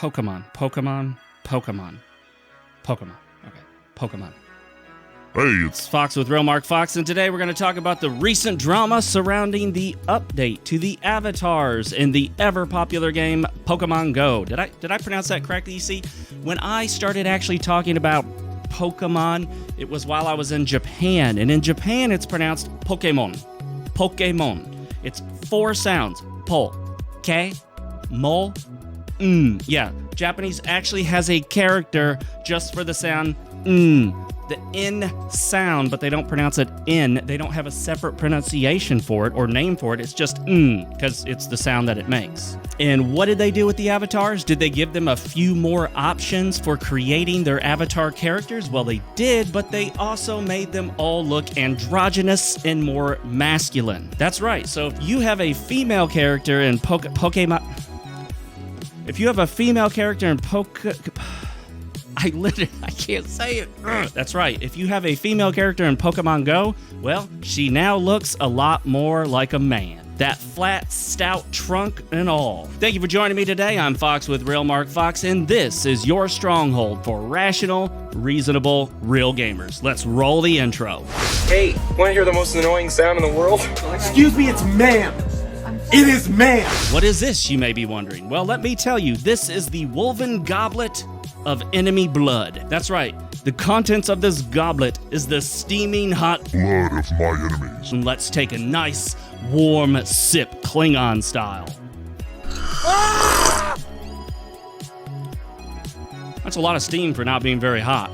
Pokemon. Okay, Pokemon. Hey, it's Fox with RealMarcFoxx, and today we're going to talk about the recent drama surrounding the update to the avatars in the ever-popular game Pokemon Go. Did I pronounce that correctly? You see, when I started actually talking about Pokemon, it was while I was in Japan, and in Japan it's pronounced Pokémon. Pokémon. It's 4 sounds. Po, K, Mo, Yeah, Japanese actually has a character just for the sound the N sound, but they don't pronounce it N. They don't have a separate pronunciation for it or name for it. It's just because it's the sound that it makes. And what did they do with the avatars? Did they give them a few more options for creating their avatar characters? Well, they did, but they also made them all look androgynous and more masculine. That's right. So if you have a female character in Pokemon... If you have a female character in I can't say it. That's right. If you have a female character in Pokemon Go, well, she now looks a lot more like a man. That flat, stout trunk and all. Thank you for joining me today. I'm Fox with RealMarcFoxx, and this is your stronghold for rational, reasonable, real gamers. Let's roll the intro. Hey, want to hear the most annoying sound in the world? Excuse me, it's ma'am. It is ma'am. What is this, you may be wondering? Well, let me tell you, this is the woven goblet of enemy blood. That's right. The contents of this goblet is the steaming hot blood of my enemies. And let's take a nice, warm sip, Klingon style. Ah! That's a lot of steam for not being very hot.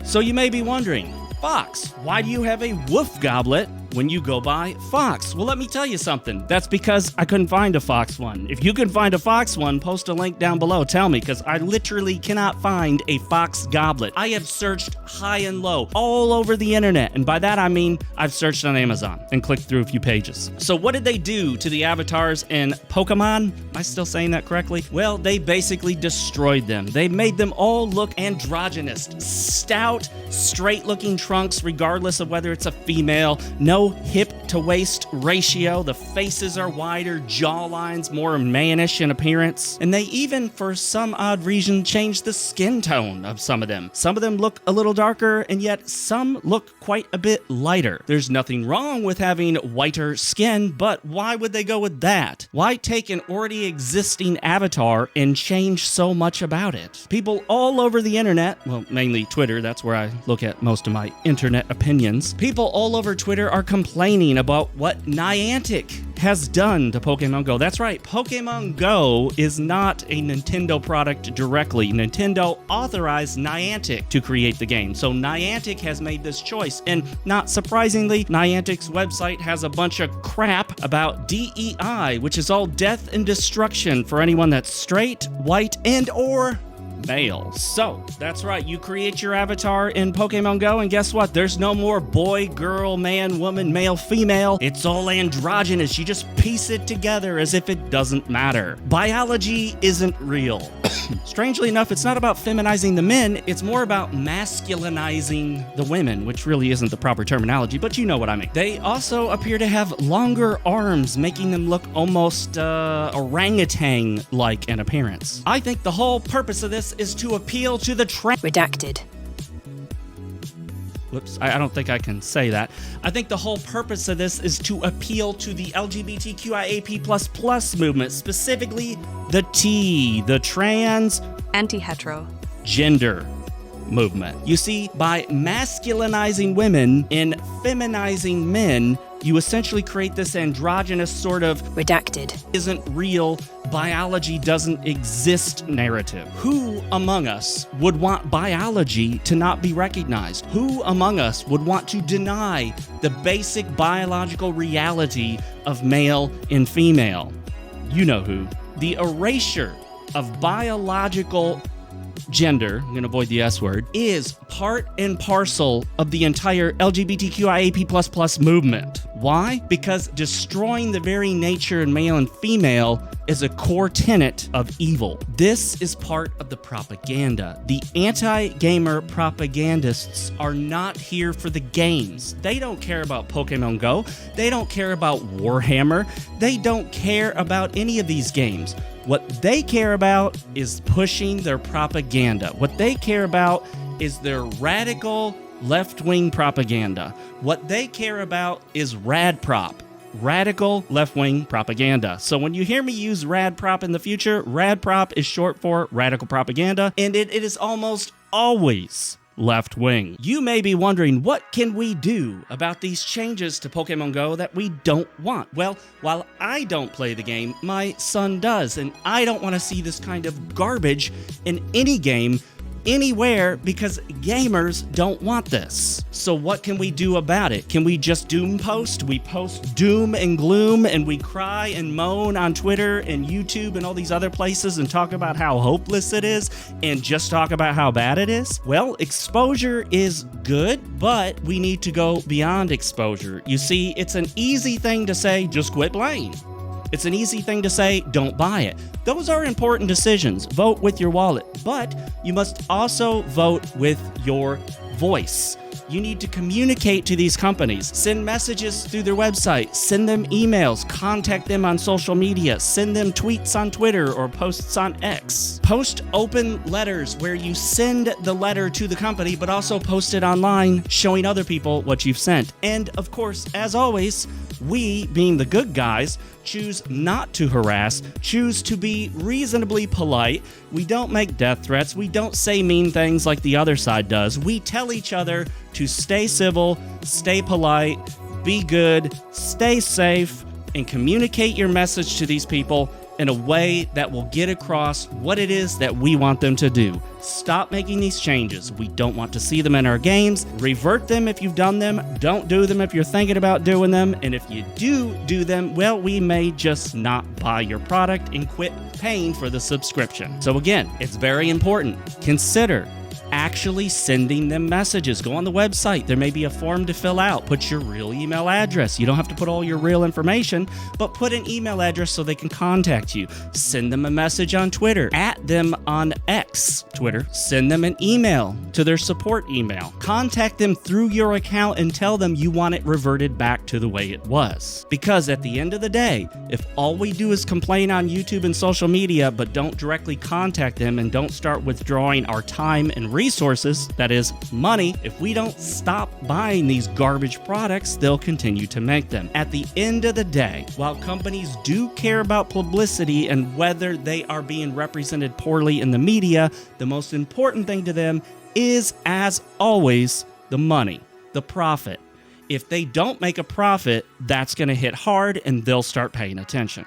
So you may be wondering, Fox, why do you have a woof goblet when you go by Fox? Well, let me tell you something. That's because I couldn't find a Fox one. If you can find a Fox one, post a link down below. Tell me, because I literally cannot find a Fox goblet. I have searched high and low all over the internet, and by that I mean I've searched on Amazon and clicked through a few pages. So what did they do to the avatars in Pokemon? Am I still saying that correctly? Well, they basically destroyed them. They made them all look androgynous. Stout, straight-looking trunks, regardless of whether it's a female. No hip to waist ratio. The faces are wider, jawlines more mannish in appearance. And they even, for some odd reason, changed the skin tone of some of them. Some of them look a little darker, and yet some look quite a bit lighter. There's nothing wrong with having whiter skin, but why would they go with that? Why take an already existing avatar and change so much about it? People all over the internet, well, mainly Twitter, that's where I look at most of my internet opinions. People all over Twitter are complaining about what Niantic has done to Pokemon Go. That's right, Pokemon Go is not a Nintendo product directly. Nintendo authorized Niantic to create the game, so Niantic has made this choice, and not surprisingly, Niantic's website has a bunch of crap about DEI, which is all death and destruction for anyone that's straight, white, and or male. So, that's right, you create your avatar in Pokemon Go, and guess what? There's no more boy, girl, man, woman, male, female. It's all androgynous. You just piece it together as if it doesn't matter. Biology isn't real. Strangely enough, it's not about feminizing the men, it's more about masculinizing the women, which really isn't the proper terminology, but you know what I mean. They also appear to have longer arms, making them look almost orangutan-like in appearance. I think the whole purpose of this is to appeal to the Redacted. Whoops, I don't think I can say that. I think the whole purpose of this is to appeal to the LGBTQIAP++ movement, specifically the trans, Anti-hetero. gender movement. You see, by masculinizing women and feminizing men, you essentially create this androgynous sort of Redacted. isn't real, biology doesn't exist narrative. Who among us would want biology to not be recognized? Who among us would want to deny the basic biological reality of male and female? You know who. The erasure of biological gender, I'm going to avoid the S word, is part and parcel of the entire LGBTQIAP++ movement. Why? Because destroying the very nature in male and female is a core tenet of evil. This is part of the propaganda. The anti-gamer propagandists are not here for the games. They don't care about Pokémon Go. They don't care about Warhammer. They don't care about any of these games. What they care about is pushing their propaganda. What they care about is their radical left-wing propaganda. What they care about is radprop, radical left-wing propaganda. So when you hear me use radprop in the future, radprop is short for radical propaganda, and it is almost always left-wing. You may be wondering, what can we do about these changes to Pokemon Go that we don't want? Well, while I don't play the game, my son does, and I don't want to see this kind of garbage in any game anywhere because gamers don't want this. So what can we do about it? Can we just doom post? We post doom and gloom and we cry and moan on Twitter and YouTube and all these other places and talk about how hopeless it is and just talk about how bad it is? Well, exposure is good, but we need to go beyond exposure. You see, it's an easy thing to say, just quit playing. It's an easy thing to say, don't buy it. Those are important decisions. Vote with your wallet, but you must also vote with your voice. You need to communicate to these companies. Send messages through their website. Send them emails. Contact them on social media. Send them tweets on Twitter or posts on X. Post open letters where you send the letter to the company, but also post it online, showing other people what you've sent. And of course, as always, we, being the good guys, choose not to harass, choose to be reasonably polite. We don't make death threats. We don't say mean things like the other side does. We tell each other to stay civil, stay polite, be good, stay safe, and communicate your message to these people in a way that will get across what it is that we want them to do. Stop making these changes. We don't want to see them in our games. Revert them if you've done them. Don't do them if you're thinking about doing them. And if you do them, well, we may just not buy your product and quit paying for the subscription. So again, it's very important. Consider actually sending them messages. Go on the website. There may be a form to fill out. Put your real email address. You don't have to put all your real information, but put an email address so they can contact you. Send them a message on Twitter. @ them on X, Twitter. Send them an email to their support email. Contact them through your account and tell them you want it reverted back to the way it was. Because at the end of the day, if all we do is complain on YouTube and social media, but don't directly contact them and don't start withdrawing our time and resources, that is money, if we don't stop buying these garbage products, they'll continue to make them. At the end of the day, while companies do care about publicity and whether they are being represented poorly in the media, the most important thing to them is, as always, the money, the profit. If they don't make a profit, that's going to hit hard and they'll start paying attention.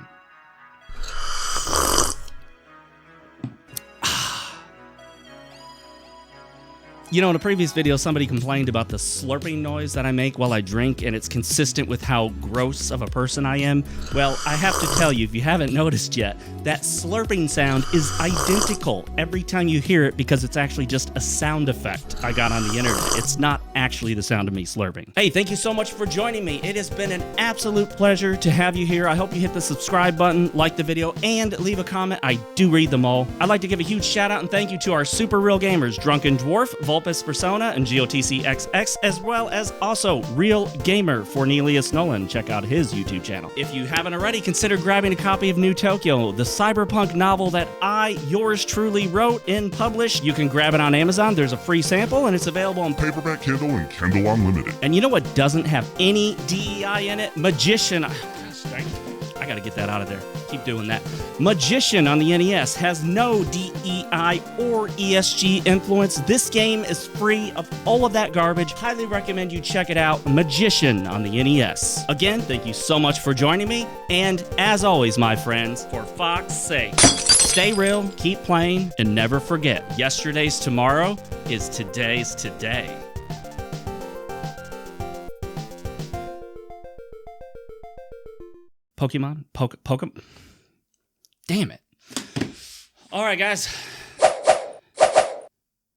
You know, in a previous video, somebody complained about the slurping noise that I make while I drink, and it's consistent with how gross of a person I am. Well, I have to tell you, if you haven't noticed yet, that slurping sound is identical every time you hear it because it's actually just a sound effect I got on the internet. It's not actually the sound of me slurping. Hey, thank you so much for joining me. It has been an absolute pleasure to have you here. I hope you hit the subscribe button, like the video, and leave a comment. I do read them all. I'd like to give a huge shout out and thank you to our super real gamers, Drunken Dwarf, Vulpus Persona, and GOTCXX, as well as also Real Gamer Cornelius Nolan. Check out his YouTube channel. If you haven't already, consider grabbing a copy of New Tokyo, the cyberpunk novel that I, yours truly, wrote and published. You can grab it on Amazon. There's a free sample, and it's available on Paperback Kindle and Kindle Unlimited. And you know what doesn't have any DEI in it? Magician. Gosh, dang it. I gotta get that out of there. Keep doing that. Magician on the NES has no DEI or ESG influence. This game is free of all of that garbage. Highly recommend you check it out. Magician on the NES. Again, thank you so much for joining me. And as always, my friends, for Fox's sake, stay real, keep playing, and never forget, yesterday's tomorrow is today's today. Pokemon? Pokemon? Damn it. All right, guys.